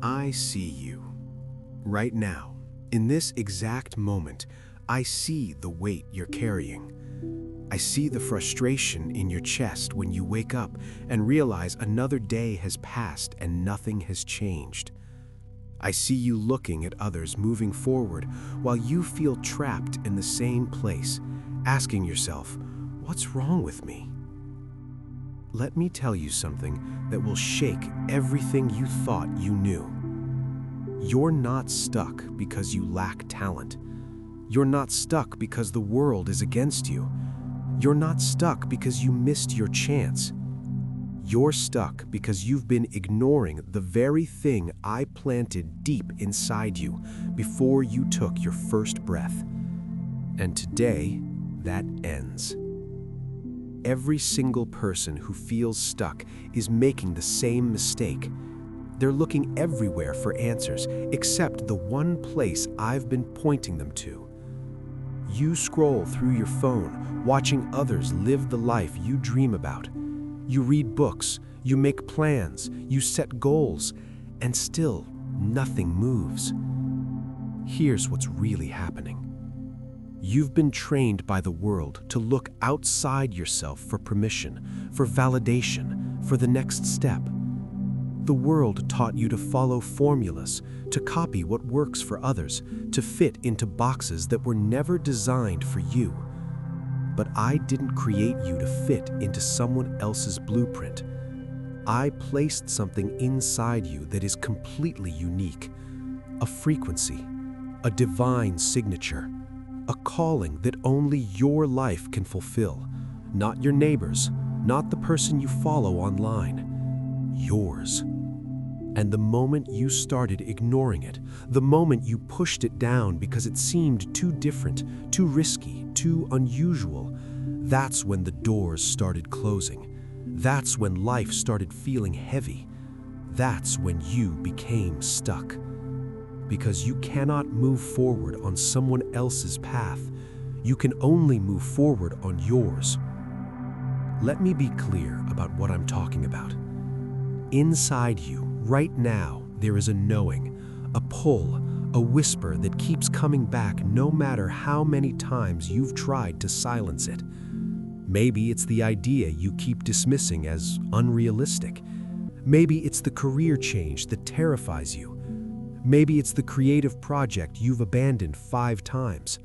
I see you. Right now, in this exact moment, I see the weight you're carrying. I see the frustration in your chest when you wake up and realize another day has passed and nothing has changed. I see you looking at others moving forward while you feel trapped in the same place, asking yourself, what's wrong with me? Let me tell you something that will shake everything you thought you knew. You're not stuck because you lack talent. You're not stuck because the world is against you. You're not stuck because you missed your chance. You're stuck because you've been ignoring the very thing I planted deep inside you before you took your first breath. And today, that ends. Every single person who feels stuck is making the same mistake. They're looking everywhere for answers except the one place I've been pointing them to. You scroll through your phone, watching others live the life you dream about. You read books, you make plans, you set goals, and still nothing moves. Here's what's really happening. You've been trained by the world to look outside yourself for permission, for validation, for the next step. The world taught you to follow formulas, to copy what works for others, to fit into boxes that were never designed for you. But I didn't create you to fit into someone else's blueprint. I placed something inside you that is completely unique, a frequency, a divine signature, a calling that only your life can fulfill, not your neighbor's, not the person you follow online, yours. And the moment you started ignoring it, the moment you pushed it down because it seemed too different, too risky, too unusual, that's when the doors started closing. That's when life started feeling heavy. That's when you became stuck. Because you cannot move forward on someone else's path. You can only move forward on yours. Let me be clear about what I'm talking about. Inside you, right now, there is a knowing, a pull, a whisper that keeps coming back no matter how many times you've tried to silence it. Maybe it's the idea you keep dismissing as unrealistic. Maybe it's the career change that terrifies you. Maybe it's the creative project you've abandoned 5 times.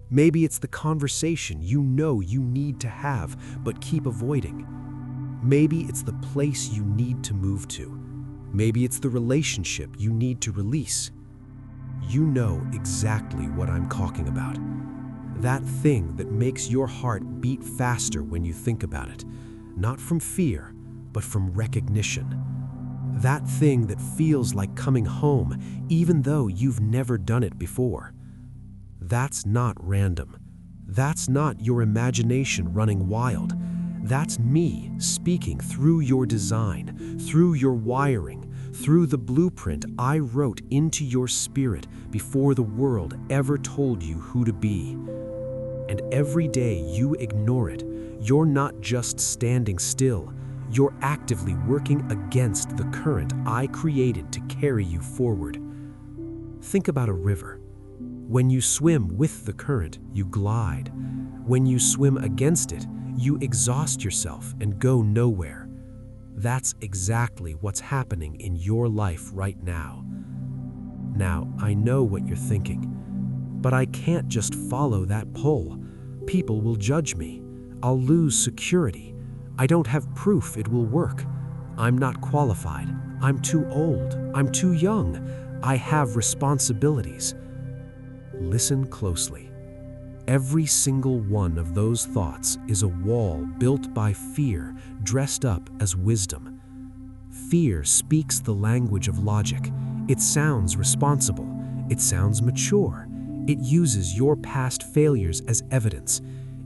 Maybe it's the conversation you know you need to have but keep avoiding. Maybe it's the place you need to move to. Maybe it's the relationship you need to release. You know exactly what I'm talking about. That thing that makes your heart beat faster when you think about it, not from fear, but from recognition. That thing that feels like coming home, even though you've never done it before. That's not random. That's not your imagination running wild. That's me speaking through your design, through your wiring, through the blueprint I wrote into your spirit before the world ever told you who to be. And every day you ignore it, you're not just standing still. You're actively working against the current I created to carry you forward. Think about a river. When you swim with the current, you glide. When you swim against it, you exhaust yourself and go nowhere. That's exactly what's happening in your life right now. Now, I know what you're thinking, but I can't just follow that pull. People will judge me. I'll lose security. I don't have proof it will work. I'm not qualified. I'm too old. I'm too young. I have responsibilities. Listen closely. Every single one of those thoughts is a wall built by fear, dressed up as wisdom. Fear speaks the language of logic. It sounds responsible. It sounds mature. It uses your past failures as evidence.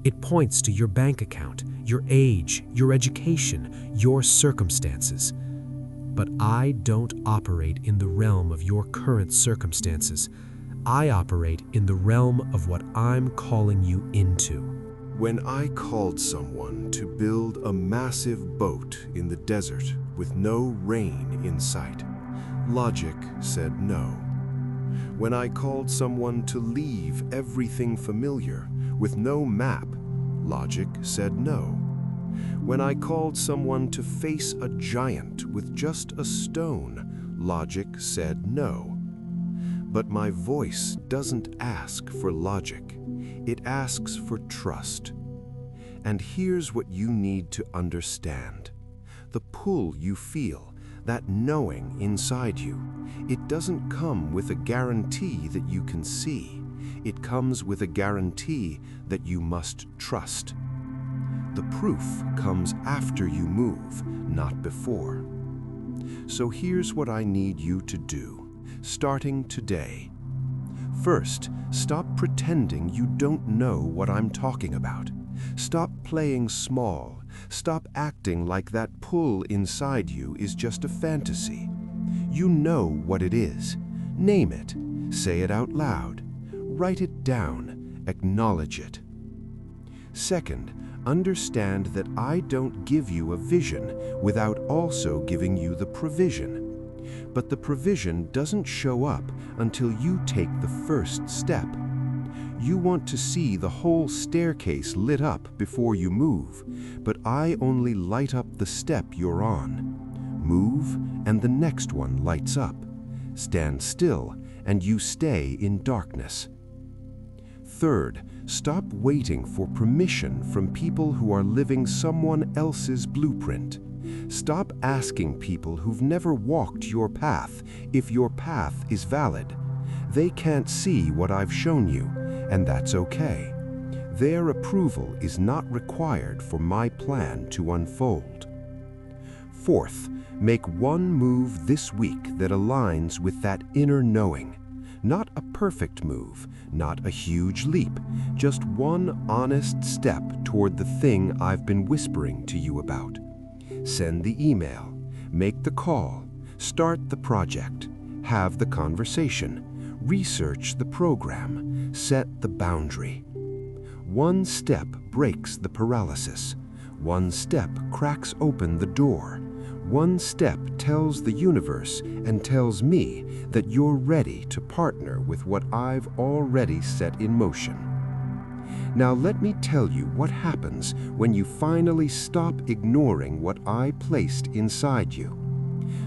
It points to your bank account, your age, your education, your circumstances. But I don't operate in the realm of your current circumstances. I operate in the realm of what I'm calling you into. When I called someone to build a massive boat in the desert with no rain in sight, logic said no. When I called someone to leave everything familiar with no map, logic said no. When I called someone to face a giant with just a stone, logic said no. But my voice doesn't ask for logic. It asks for trust. And here's what you need to understand. The pull you feel, that knowing inside you, it doesn't come with a guarantee that you can see. It comes with a guarantee that you must trust. The proof comes after you move, not before. So here's what I need you to do, starting today. First, stop pretending you don't know what I'm talking about. Stop playing small. Stop acting like that pull inside you is just a fantasy. You know what it is. Name it. Say it out loud. Write it down. Acknowledge it. Second, understand that I don't give you a vision without also giving you the provision. But the provision doesn't show up until you take the first step. You want to see the whole staircase lit up before you move, but I only light up the step you're on. Move, and the next one lights up. Stand still, and you stay in darkness. Third, stop waiting for permission from people who are living someone else's blueprint. Stop asking people who've never walked your path if your path is valid. They can't see what I've shown you, and that's okay. Their approval is not required for my plan to unfold. Fourth, make one move this week that aligns with that inner knowing. Not a perfect move, not a huge leap, just one honest step toward the thing I've been whispering to you about. Send the email, make the call, start the project, have the conversation, research the program, set the boundary. One step breaks the paralysis. One step cracks open the door. One step tells the universe and tells me that you're ready to partner with what I've already set in motion. Now let me tell you what happens when you finally stop ignoring what I placed inside you.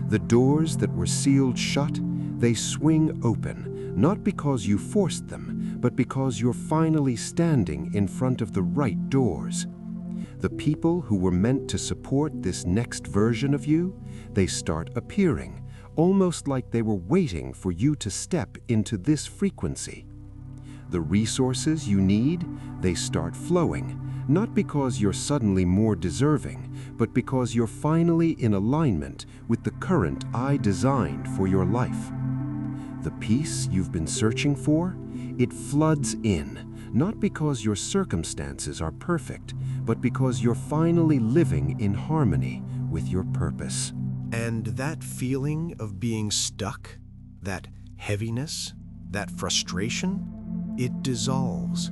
The doors that were sealed shut, they swing open, not because you forced them, but because you're finally standing in front of the right doors. The people who were meant to support this next version of you, they start appearing, almost like they were waiting for you to step into this frequency. The resources you need, they start flowing, not because you're suddenly more deserving, but because you're finally in alignment with the current I designed for your life. The peace you've been searching for, it floods in, not because your circumstances are perfect, but because you're finally living in harmony with your purpose. And that feeling of being stuck, that heaviness, that frustration, it dissolves.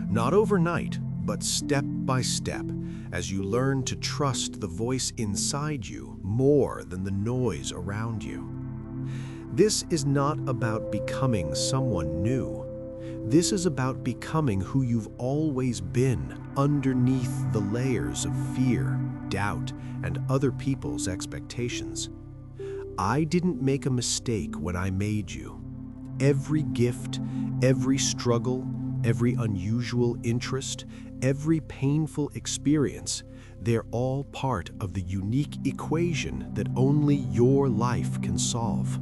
Not overnight, but step by step, as you learn to trust the voice inside you more than the noise around you. This is not about becoming someone new. This is about becoming who you've always been underneath the layers of fear, doubt, and other people's expectations. I didn't make a mistake when I made you. Every gift, every struggle, every unusual interest, every painful experience, they're all part of the unique equation that only your life can solve.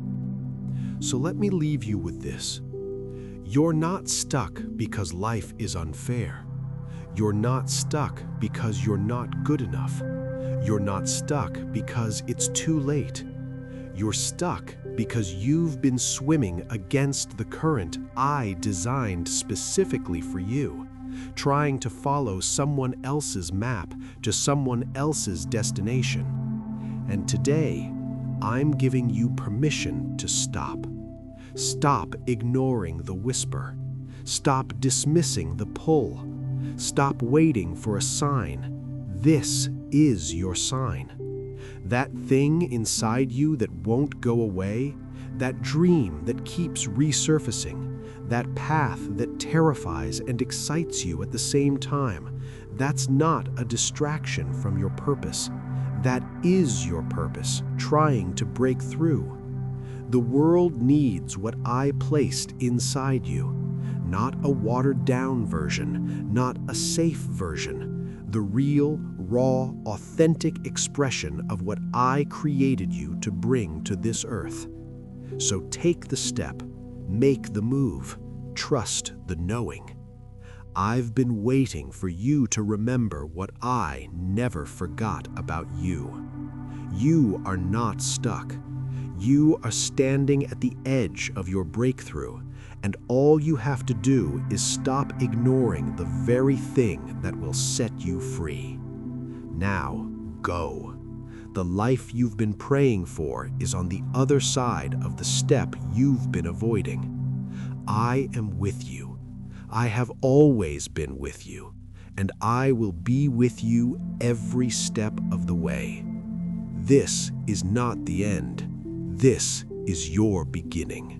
So let me leave you with this. You're not stuck because life is unfair. You're not stuck because you're not good enough. You're not stuck because it's too late. You're stuck because you've been swimming against the current I designed specifically for you, trying to follow someone else's map to someone else's destination. And today, I'm giving you permission to stop. Stop ignoring the whisper. Stop dismissing the pull. Stop waiting for a sign. This is your sign. That thing inside you that won't go away, that dream that keeps resurfacing, that path that terrifies and excites you at the same time, that's not a distraction from your purpose. That is your purpose, trying to break through. The world needs what I placed inside you. Not a watered-down version, not a safe version. The real, raw, authentic expression of what I created you to bring to this earth. So take the step, make the move, trust the knowing. I've been waiting for you to remember what I never forgot about you. You are not stuck. You are standing at the edge of your breakthrough, and all you have to do is stop ignoring the very thing that will set you free. Now, go. The life you've been praying for is on the other side of the step you've been avoiding. I am with you. I have always been with you, and I will be with you every step of the way. This is not the end. This is your beginning.